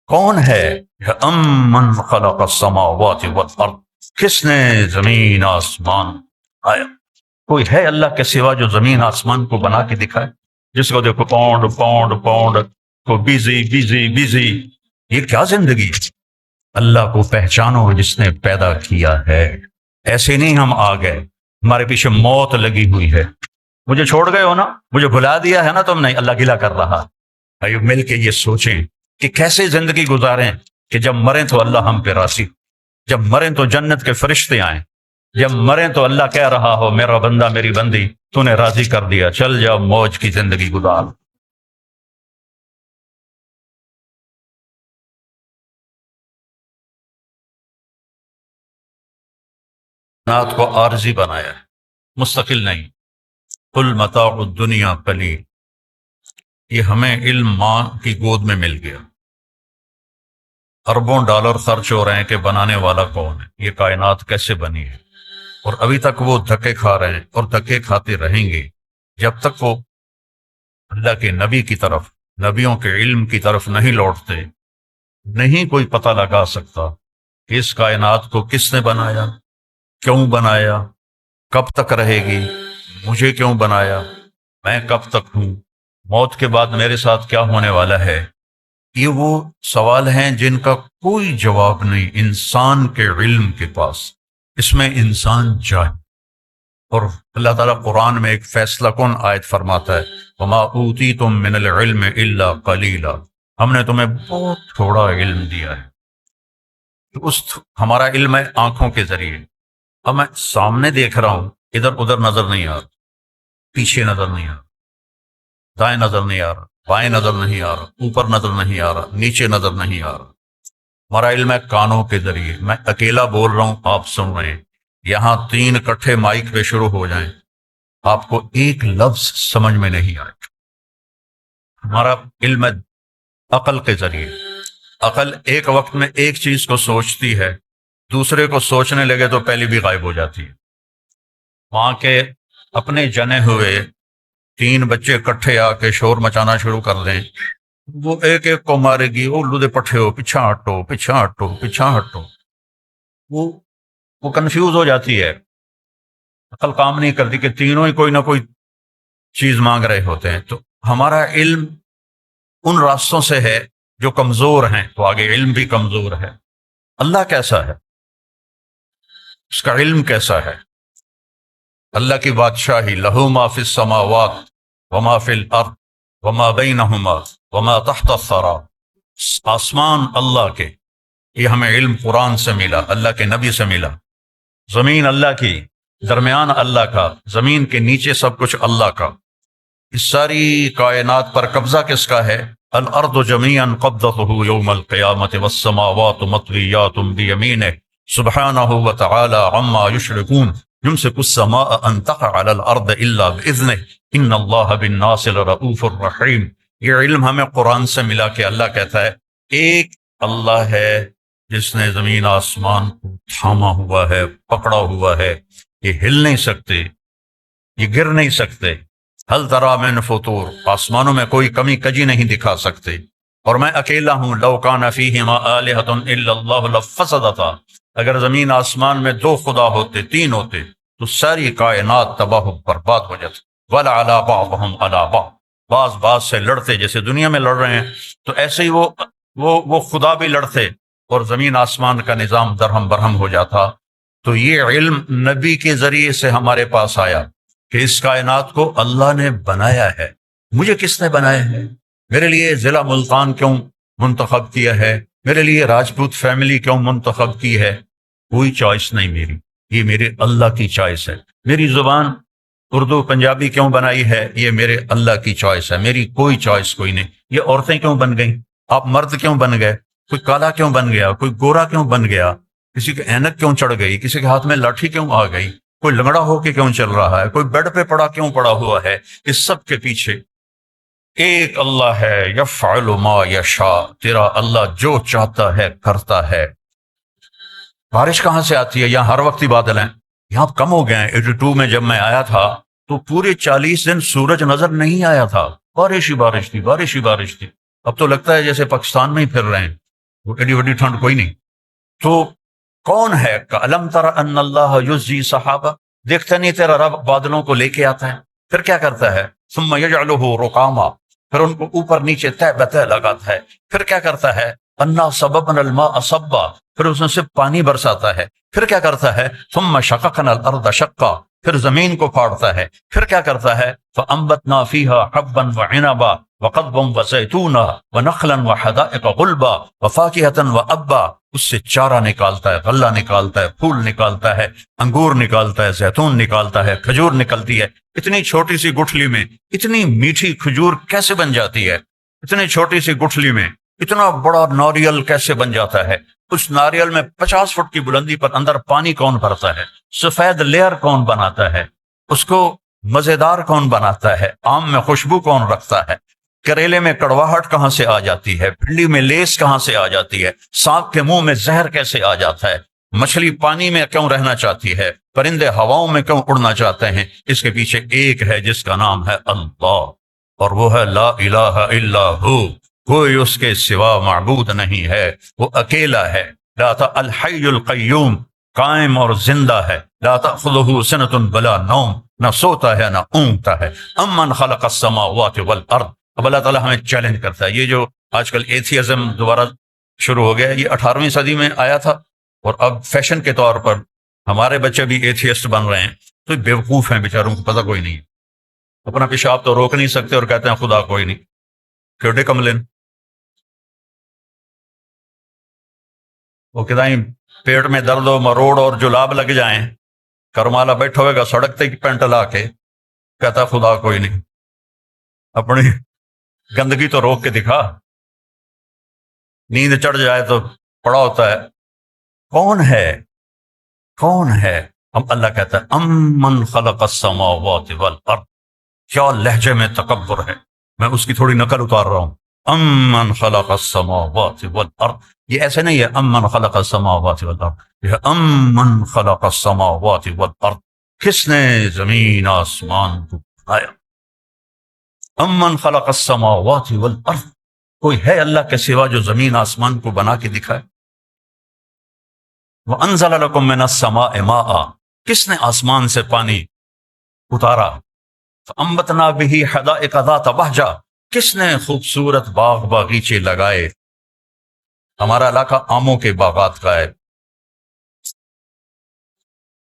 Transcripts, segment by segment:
کون ہے؟ امن خلق السماوات والارض، کس نے زمین آسمان آیا؟ کوئی ہے اللہ کے سوا جو زمین آسمان کو بنا کے دکھائے؟ جس کو دیکھو پاؤنڈ پاؤنڈ پاؤنڈ، کو بیزی بیزی بیزی، یہ کیا زندگی ہے؟ اللہ کو پہچانو جس نے پیدا کیا ہے۔ ایسے نہیں ہم آ گئے، ہمارے پیچھے موت لگی ہوئی ہے۔ مجھے چھوڑ گئے ہو نا، مجھے بھلا دیا ہے نا تم نے، اللہ گلہ کر رہا۔ بھائی مل کے یہ سوچیں کہ کیسے زندگی گزاریں کہ جب مریں تو اللہ ہم پہ راضی، جب مریں تو جنت کے فرشتے آئیں، جب مریں تو اللہ کہہ رہا ہو میرا بندہ میری بندی تو نے راضی کر دیا، چل جاؤ موج کی زندگی گزار۔ نات کو عارضی بنایا ہے، مستقل نہیں۔ قل متاع الدنیا قلیل، یہ ہمیں علم ماں کی گود میں مل گیا، اربوں ڈالر خرچ ہو رہے ہیں کہ بنانے والا کون ہے، یہ کائنات کیسے بنی ہے، اور ابھی تک وہ دھکے کھا رہے ہیں اور دھکے کھاتے رہیں گے جب تک وہ اللہ کے نبی کی طرف، نبیوں کے علم کی طرف نہیں لوٹتے۔ نہیں کوئی پتہ لگا سکتا کہ اس کائنات کو کس نے بنایا، کیوں بنایا، کب تک رہے گی، مجھے کیوں بنایا، میں کب تک ہوں، موت کے بعد میرے ساتھ کیا ہونے والا ہے۔ یہ وہ سوال ہیں جن کا کوئی جواب نہیں انسان کے علم کے پاس، اس میں انسان جاہل۔ اور اللہ تعالیٰ قرآن میں ایک فیصلہ کن آیت فرماتا ہے وَمَا أُوتِيتُم مِّنَ الْعِلْمِ إِلَّا قَلِيلًا، ہم نے تمہیں بہت تھوڑا علم دیا ہے۔ تو ہمارا علم ہے آنکھوں کے ذریعے، اب میں سامنے دیکھ رہا ہوں، ادھر ادھر نظر نہیں آ رہا، پیچھے نظر نہیں آ رہا، دائیں نظر نہیں آ رہا، بائیں نظر نہیں آ رہا، اوپر نظر نہیں آ رہا، نیچے نظر نہیں آ رہا۔ ہمارا علم ہے کانوں کے ذریعے، میں اکیلا بول رہا ہوں، آپ سن رہے ہیں، یہاں 3 اکٹھے مائک پہ شروع ہو جائیں، آپ کو ایک لفظ سمجھ میں نہیں آئے۔ ہمارا علم ہے عقل کے ذریعے، عقل ایک وقت میں ایک چیز کو سوچتی ہے، دوسرے کو سوچنے لگے تو پہلی بھی غائب ہو جاتی ہے۔ وہاں کے اپنے جنے ہوئے 3 بچے اکٹھے آ کے شور مچانا شروع کر دیں، وہ ایک ایک کو مارے گی، وہ لودے پٹھے ہو، پیچھا ہٹو پیچھا ہٹو پیچھا ہٹو، وہ کنفیوز ہو جاتی ہے، عقل کام نہیں کرتی کہ تینوں ہی کوئی نہ کوئی چیز مانگ رہے ہوتے ہیں۔ تو ہمارا علم ان راستوں سے ہے جو کمزور ہیں، تو آگے علم بھی کمزور ہے۔ اللہ کیسا ہے، اس کا علم کیسا ہے؟ اللہ کی بادشاہی، لہو ما فی السماوات وما فی الارض وما بینہما وما تحت الثری، آسمان اللہ کے، یہ ہمیں علم قرآن سے ملا، اللہ کے نبی سے ملا۔ زمین اللہ کی، درمیان اللہ کا، زمین کے نیچے سب کچھ اللہ کا۔ اس ساری کائنات پر قبضہ کس کا ہے؟ الارض جميعا قبضته يوم القیامت والسماوات مطویات بیمینہ سبحانہ وتعالی عما یشرکون یمسک السماء ان تقع على الارض الا باذنہ ان اللہ بالناس لرؤوف الرحیم۔ یہ علم ہمیں قرآن سے ملا کہ اللہ کہتا ہے ایک اللہ ہے جس نے زمین آسمان کو تھاما ہوا ہے، پکڑا ہوا ہے، یہ ہل نہیں سکتے، یہ گر نہیں سکتے۔ ہل تری من فطور، آسمانوں میں کوئی کمی کجی نہیں دکھا سکتے، اور میں اکیلا ہوں۔ لو کان فیہما آلہۃ الا اللہ لفسدتا، اگر زمین آسمان میں 2 خدا ہوتے، 3 ہوتے تو ساری کائنات تباہ و برباد ہو جاتی۔ ولعلی بعضهم علی بعض، بعض سے لڑتے، جیسے دنیا میں لڑ رہے ہیں تو ایسے ہی وہ خدا بھی لڑتے اور زمین آسمان کا نظام درہم برہم ہو جاتا۔ تو یہ علم نبی کے ذریعے سے ہمارے پاس آیا کہ اس کائنات کو اللہ نے بنایا ہے۔ مجھے کس نے بنایا ہے؟ میرے لیے ضلع ملتان کیوں منتخب کیا ہے؟ میرے لیے راجپوت فیملی کیوں منتخب کی ہے؟ کوئی چوائس نہیں میری، یہ میرے اللہ کی چوائس ہے۔ میری زبان اردو پنجابی کیوں بنائی ہے؟ یہ میرے اللہ کی چوائس ہے، میری کوئی چوائس کوئی نہیں۔ یہ عورتیں کیوں بن گئیں؟ آپ مرد کیوں بن گئے؟ کوئی کالا کیوں بن گیا؟ کوئی گورا کیوں بن گیا؟ کسی کے اینک کیوں چڑھ گئی؟ کسی کے ہاتھ میں لاٹھی کیوں آ گئی؟ کوئی لنگڑا ہو کے کیوں چل رہا ہے؟ کوئی بیڈ پہ پڑا کیوں پڑا ہوا ہے؟ اس سب کے پیچھے ایک اللہ ہے، یفعل ما یشاء، تیرا اللہ جو چاہتا ہے کرتا ہے۔ بارش کہاں سے آتی ہے؟ یہاں ہر وقت ہی بادل ہیں، یہاں کم ہو گئے ہیں۔ 82 میں جب میں آیا تھا تو پورے 40 دن سورج نظر نہیں آیا تھا، بارش ہی بارش تھی، بارش ہی بارش تھی۔ اب تو لگتا ہے جیسے پاکستان میں ہی پھر رہے ہیں، وہ ایڈی وڈی ٹھنڈ کوئی نہیں. تو کون ہے؟ الم تر ان اللہ یزجی صحابہ، دیکھتا نہیں تیرا رب بادلوں کو لے کے آتا ہے، پھر کیا کرتا ہے؟ ثم یجعلہ رقاما، پھر ان کو اوپر نیچے تہ بتہ لگاتا ہے. پھر کیا کرتا ہے؟ انا صببنا الماء صبا، پھر اس میں سے پانی برساتا ہے. پھر کیا کرتا ہے؟ ثم شققنا الارض شقا، پھر زمین کو پھاڑتا ہے. پھر کیا کرتا ہے؟ فانبتنا فیہا حبا وعنبا وقضبا وزیتونا ونخلا وحدائق غلبا وفاکہۃ وابا، اس سے چارہ نکالتا ہے، غلہ نکالتا ہے، پھول نکالتا ہے، انگور نکالتا ہے، زیتون نکالتا ہے، کھجور نکلتی ہے. اتنی چھوٹی سی گٹھلی میں اتنی میٹھی کھجور کیسے بن جاتی ہے؟ اتنی چھوٹی سی گٹھلی میں اتنا بڑا ناریل کیسے بن جاتا ہے؟ اس ناریل میں 50 فٹ کی بلندی پر اندر پانی کون بھرتا ہے؟ سفید لیئر کون بناتا ہے؟ اس کو مزیدار کون بناتا ہے؟ آم میں خوشبو کون رکھتا ہے؟ کریلے میں کڑواہٹ کہاں سے آ جاتی ہے؟ بھنڈی میں لیس کہاں سے آ جاتی ہے؟ سانپ کے منہ میں زہر کیسے آ جاتا ہے؟ مچھلی پانی میں کیوں رہنا چاہتی ہے؟ پرندے ہواؤں میں کیوں اڑنا چاہتے ہیں؟ اس کے پیچھے ایک ہے جس کا نام ہے اللہ، اور وہ ہے لا الہ الا ہو، کوئی اس کے سوا معبود نہیں ہے، وہ اکیلا ہے. لا الحی القیوم، قائم اور زندہ ہے. لا تأخذہ سنۃ ولا نوم، نہ سوتا ہے نہ اونگتا ہے. امن خلق السماوات والارض. اب اللہ تعالیٰ ہمیں چیلنج کرتا ہے. یہ جو آج کل ایتھیزم دوبارہ شروع ہو گیا ہے، یہ 18ویں صدی میں آیا تھا، اور اب فیشن کے طور پر ہمارے بچے بھی ایتھیسٹ بن رہے ہیں. تو بیوقوف ہیں بیچاروں کو پتہ کوئی نہیں، اپنا پیشاب تو روک نہیں سکتے اور کہتے ہیں خدا کوئی نہیں. کیوٹے کملن، وہ کہیں پیٹ میں درد و مروڑ اور جلاب لگ جائیں، کرمالا بیٹھا ہوئے گا سڑک تے کی پینٹ لا کے، کہتا خدا کوئی نہیں. اپنی گندگی تو روک کے دکھا. نیند چڑھ جائے تو پڑا ہوتا ہے. کون ہے؟ کون ہے؟ اب اللہ کہتا ہے امن خلق السماوات والارض. کیا لہجے میں تکبر ہے، میں اس کی تھوڑی نقل اتار رہا ہوں. امن خلق السماوات والارض، یہ ایسے نہیں ہے امن خلق السماوات والارض، یہ امن خلق السماوات والارض، کس نے زمین آسمان کو بنایا. امن خلق السماوات والارض، کوئی ہے اللہ کے سوا جو زمین آسمان کو بنا کے دکھائے. وانزل لکم من السماء ماء، کس نے آسمان سے پانی اتارا. فانبتنا به حدائق ذات بہجہ، کس نے خوبصورت باغ باغیچے لگائے. ہمارا علاقہ آموں کے باغات کا ہے.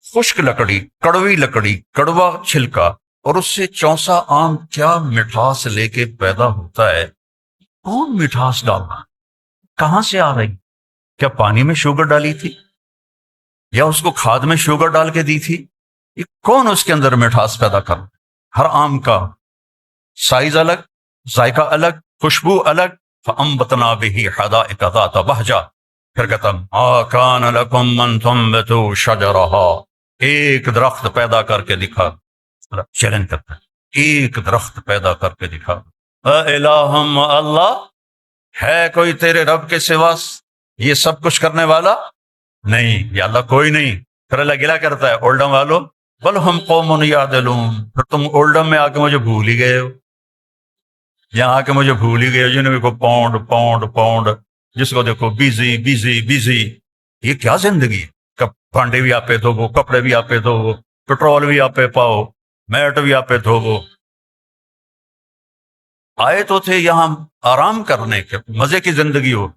خشک لکڑی، کڑوی لکڑی، کڑوا چھلکا، اور اس سے چونسا آم کیا مٹھاس لے کے پیدا ہوتا ہے. کون مٹھاس ڈالنا؟ کہاں سے آ رہی؟ کیا پانی میں شوگر ڈالی تھی یا اس کو کھاد میں شوگر ڈال کے دی تھی؟ یہ کون اس کے اندر مٹھاس پیدا کر؟ ہر آم کا سائز الگ، ذائقہ الگ، خوشبو الگ. فانبتنا به حدائق ذات بہجہ. پھر کہتا ما کان لکم ان تنبتوا شجرها، ایک درخت پیدا کر کے دکھا. چیلنج کرتا ہے ایک درخت پیدا کر کے دکھا. الہم، اللہ ہے کوئی تیرے رب کے سوا یہ سب کچھ کرنے والا؟ نہیں، یا اللہ کوئی نہیں. پھر اللہ گلہ کرتا ہے اولڈم والو بل ہم قوم یعدلون، پھر تم اولڈم میں آ کے مجھے بھول ہی گئے ہو، یہاں آ کے مجھے بھول ہی گئے ہو. جنہیں کو پاؤنڈ پاؤنڈ پاؤنڈ، جس کو دیکھو بیزی بیزی بیزی. یہ کیا زندگی ہے؟ بھانڈے بھی آپ پہ دھو، کپڑے بھی آپ پہ دھو، پیٹرول بھی آپ پہ پاؤ، میٹ بھی آپ پہ دھو. آئے تو تھے یہاں آرام کرنے کے، مزے کی زندگی ہو.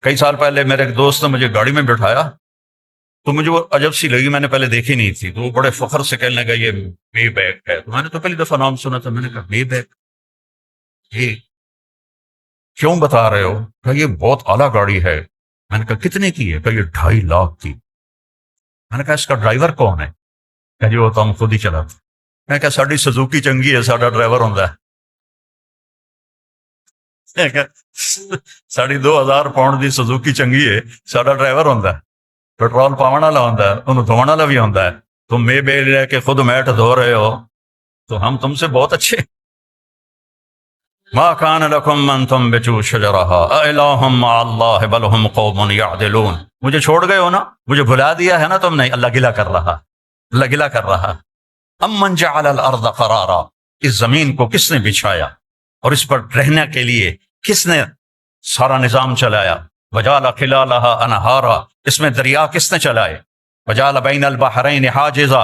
کئی سال پہلے میرے ایک دوست نے مجھے گاڑی میں بٹھایا تو مجھے وہ عجب سی لگی، میں نے پہلے دیکھی نہیں تھی. تو وہ بڑے فخر سے کہنے لگا یہ مے بیک ہے. تو میں نے تو پہلی دفعہ نام سنا تھا. میں نے کہا مے بیک، یہ کیوں بتا رہے ہو؟ کہا یہ بہت اعلیٰ گاڑی ہے. میں نے کہا کتنے کی ہے؟ کہا یہ 2.5 لاکھ کی. میں نے کہا اس کا ڈرائیور کون ہے؟ کہا جی وہ تو ہم خود ہی چلاتے. میں کہا ساڑی سزوکی چنگی ہے، ساڑا ڈرائیور ہوتا ہے. 2,500 پاؤنڈ دی سزوکی چنگی ہے، ساڑا ڈرائیور ہوتا ہے، پیٹرول پاون والا ہوتا ہے، انہوں دھونے والا بھی ہوتا ہے. تم میں بے لے کے خود میٹ دھو رہے ہو تو ہم تم سے بہت اچھے. ما کان لکم ان تنبتوا شجرها االہ مع اللہ بل ہم قوم یعدلون. مجھے چھوڑ گئے ہو نا، مجھے بھلا دیا ہے نا تم نے. اللہ گلہ کر رہا، اللہ گلہ کر رہا. امن جعل الارض قرارا، اس زمین کو کس نے بچھایا اور اس پر رہنے کے لیے کس نے سارا نظام چلایا. وجعل خلالها انہارا، اس میں دریا کس نے چلائے؟ وجعل بین البحرین حاجزا،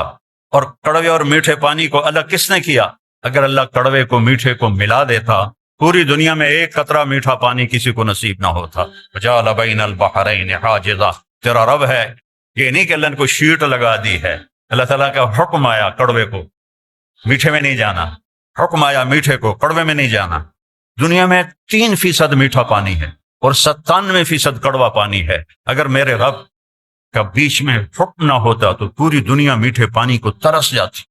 اور کڑوے اور میٹھے پانی کو الگ کس نے کیا؟ اگر اللہ کڑوے کو میٹھے کو ملا دیتا پوری دنیا میں ایک قطرہ میٹھا پانی کسی کو نصیب نہ ہوتا. وجعل بین البحرین حاجزا، تیرا رب ہے. یہ نہیں کہ اللہ نے کوئی شیٹ لگا دی ہے. اللہ تعالیٰ کا حکم آیا کڑوے کو میٹھے میں نہیں جانا، حکم آیا میٹھے کو کڑوے میں نہیں جانا. دنیا میں 3% میٹھا پانی ہے اور 97% کڑوا پانی ہے. اگر میرے رب کا بیچ میں حکم نہ ہوتا تو پوری دنیا میٹھے پانی کو ترس جاتی.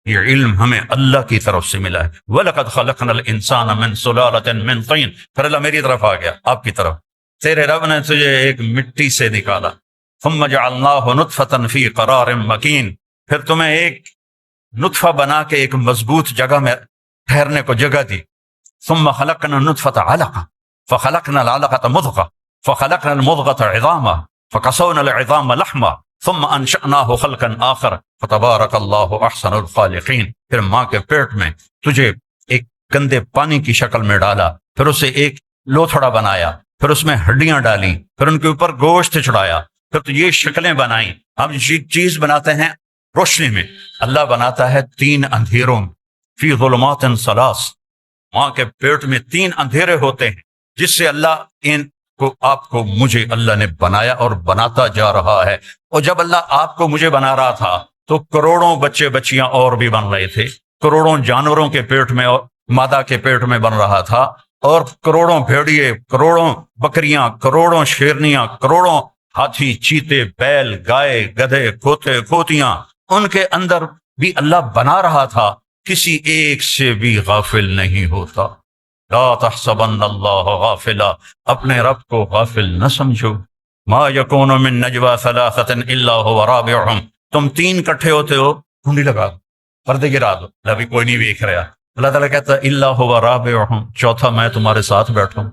یہ علم ہمیں اللہ کی طرف سے ملا ہے. وَلَقَدْ خَلَقْنَا الْإِنسَانَ مِنْ سُلَالَةٍ مِنْ طِينٍ. پھر اللہ میری طرف آ گیا، آپ کی طرف. تیرے رب نے تجھے ایک مٹی سے نکالا. ثُمَّ جَعَلْنَاهُ نُطْفَةً فِي قَرَارٍ مَكِينٍ. پھر تمہیں ایک نطفہ بنا کے ایک مضبوط جگہ میں ٹھہرنے کو جگہ دی. ثُمَّ خَلَقْنَا النُّطْفَةَ عَلَقَةً فَخَلَقْنَا الْعَلَقَةَ مُضْغَةً فَخَلَقْنَا الْمُضْغَةَ عِظَامًا فَكَسَوْنَا الْعِظَامَ لَحْمًا ثم انشأناه خلقا آخر فتبارک اللہ احسن الخالقین. پھر ماں کے پیٹ میں تجھے ایک گندے پانی کی شکل میں ڈالا، پھر اسے ایک لوتھڑا بنایا، پھر اس میں ہڈیاں ڈالیں، پھر ان کے اوپر گوشت چڑھایا، پھر تو یہ شکلیں بنائیں. ہم چیز بناتے ہیں روشنی میں، اللہ بناتا ہے 3 اندھیروں میں. فی ظلمات ثلاث، ماں کے پیٹ میں 3 اندھیرے ہوتے ہیں جس سے اللہ ان کو آپ کو مجھے اللہ نے بنایا اور بناتا جا رہا ہے. اور جب اللہ آپ کو مجھے بنا رہا تھا تو کروڑوں بچے بچیاں اور بھی بن رہے تھے، کروڑوں جانوروں کے پیٹ میں اور مادہ کے پیٹ میں بن رہا تھا، اور کروڑوں بھیڑیے، کروڑوں بکریاں، کروڑوں شیرنیاں، کروڑوں ہاتھی، چیتے، بیل، گائے، گدھے، کھوتے، کھوتیاں، ان کے اندر بھی اللہ بنا رہا تھا. کسی ایک سے بھی غافل نہیں ہوتا. لا تحسبن اللہ غافلا، اپنے رب کو غافل نہ سمجھو. ما یکون من نجوا ثلاثۃ الا هو رابعهم. تم 3 اکٹھے ہوتے ہو، کنڈی لگا دو، پردے گرا دو، ابھی کوئی نہیں دیکھ رہا. اللہ تعالیٰ کہتا ہے الا هو رابعهم، چوتھا میں تمہارے ساتھ بیٹھوں.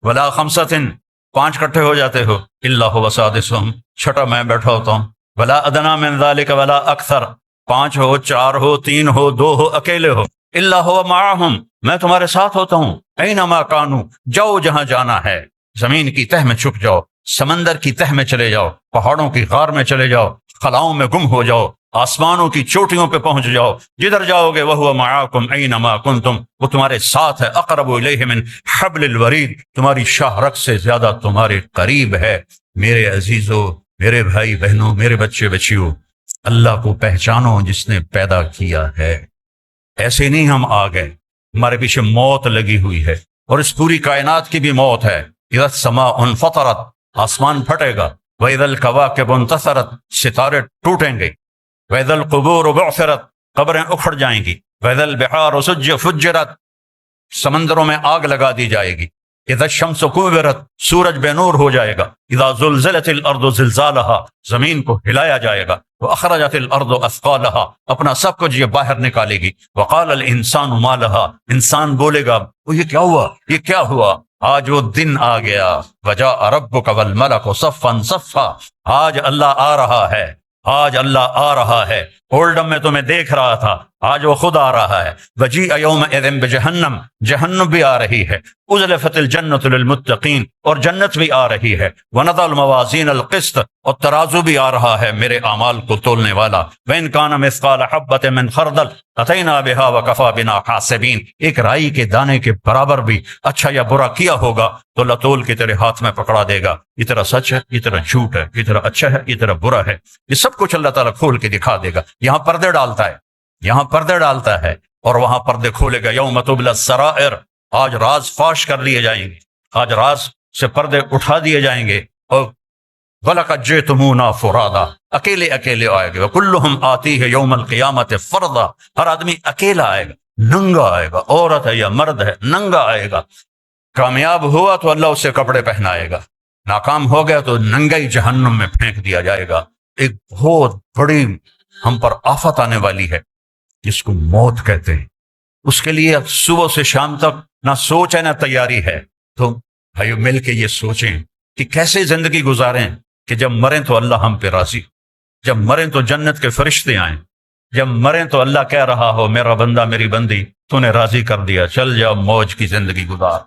ولا خمسۃ، 5 اکٹھے ہو جاتے ہو، الا هو سادسهم، چھٹا میں بیٹھا ہوتا ہوں. ولا ادنی من ذلك ولا اکثر، 5 ہو، 4 ہو، 3 ہو، 2 ہو، اکیلے ہو، الا هو معهم، میں تمہارے ساتھ ہوتا ہوں. اینما کانوا، جاؤ جہاں جانا ہے. زمین کی تہ میں چھپ جاؤ، سمندر کی تہ میں چلے جاؤ، پہاڑوں کی غار میں چلے جاؤ، خلاؤں میں گم ہو جاؤ، آسمانوں کی چوٹیوں پہ پہنچ جاؤ، جدھر جاؤ گے وہو معاکم اینما کنتم، وہ تمہارے ساتھ ہے. اقرب الیہ من حبل الورید، تمہاری شاہ رگ سے زیادہ تمہارے قریب ہے. میرے عزیزو، میرے بھائی بہنوں، میرے بچے بچیوں، اللہ کو پہچانو جس نے پیدا کیا ہے. ایسے نہیں ہم آ گئے، ہمارے پیچھے موت لگی ہوئی ہے، اور اس پوری کائنات کی بھی موت ہے. اذا السماء انفطرت، آسمان پھٹے گا. وَإِذَا الْكَوَاكِبُ انتَثَرَتْ، ستارے ٹوٹیں گے. وَإِذَا الْقُبُورُ بُعْثِرَتْ، قبریں اکھڑ جائیں گی. وَإِذَا الْبِحَارُ فُجِّرَتْ، سمندروں میں آگ لگا دی جائے گی. اذا الشمس كورت، سورج بے نور ہو جائے گا. اذا زلزلت الارض زلزالها، زمین کو ہلایا جائے گا. واخرجت الارض اثقالها، اپنا سب کچھ یہ باہر نکالے گی. وقال الانسان ما لها، انسان بولے گا وہ یہ کیا ہوا، یہ کیا ہوا. آج وہ دن آ گیا. وجاء ربك والملك صفا صفا، آج اللہ آ رہا ہے، آج اللہ آ رہا ہے. اولڈم میں تمہیں دیکھ رہا تھا، آج وہ خود آ رہا ہے. وجیء یومئذ بجہنم، جہنم بھی آ رہی ہے. ازلفت الجنت للمتقین، اور جنت بھی آ رہی ہے. ونضع الموازین القسط، اور ترازو بھی آ رہا ہے میرے اعمال کو تولنے والا. وإن كان مثقال حبۃ من خردل اتینا بها وكفى بنا حاسبین، ایک رائی کے دانے کے برابر بھی اچھا یا برا کیا ہوگا تو اللہ تول کے تیرے ہاتھ میں پکڑا دے گا. یہ طرح سچ ہے، یہ طرح جھوٹ ہے، یہ طرح اچھا ہے، یہ طرح برا ہے. یہ سب کچھ اللہ تعالیٰ کھول کے دکھا دے گا. یہاں پردے ڈالتا ہے، یہاں پردے ڈالتا ہے، اور وہاں پردے کھولے گا. یوم تبلی السرائر، آج راز فاش کر لیے جائیں گے، آج راز سے پردے اٹھا دیے جائیں گے. اور وَلَقَدْ جِئْتُمُونَا فُرَادًا، اکیلے اکیلے آئے گا. وَكُلُّهُمْ آتِيهِ يَوْمَ الْقِيَامَةِ فَرْدًا، ہر آدمی اکیلا آئے گا، ننگا آئے گا. عورت ہے یا مرد ہے، ننگا آئے گا. کامیاب ہوا تو اللہ اسے کپڑے پہنائے گا، ناکام ہو گیا تو ننگا ہی جہنم میں پھینک دیا جائے گا. ایک بہت بڑی ہم پر آفت آنے والی ہے جس کو موت کہتے ہیں. اس کے لیے صبح سے شام تک نہ سوچ ہے نہ تیاری ہے. تو بھائیو مل کے یہ سوچیں کہ کیسے زندگی گزاریں کہ جب مریں تو اللہ ہم پہ راضی، جب مریں تو جنت کے فرشتے آئیں، جب مریں تو اللہ کہہ رہا ہو میرا بندہ میری بندی تو نے راضی کر دیا، چل جاؤ موج کی زندگی گزار.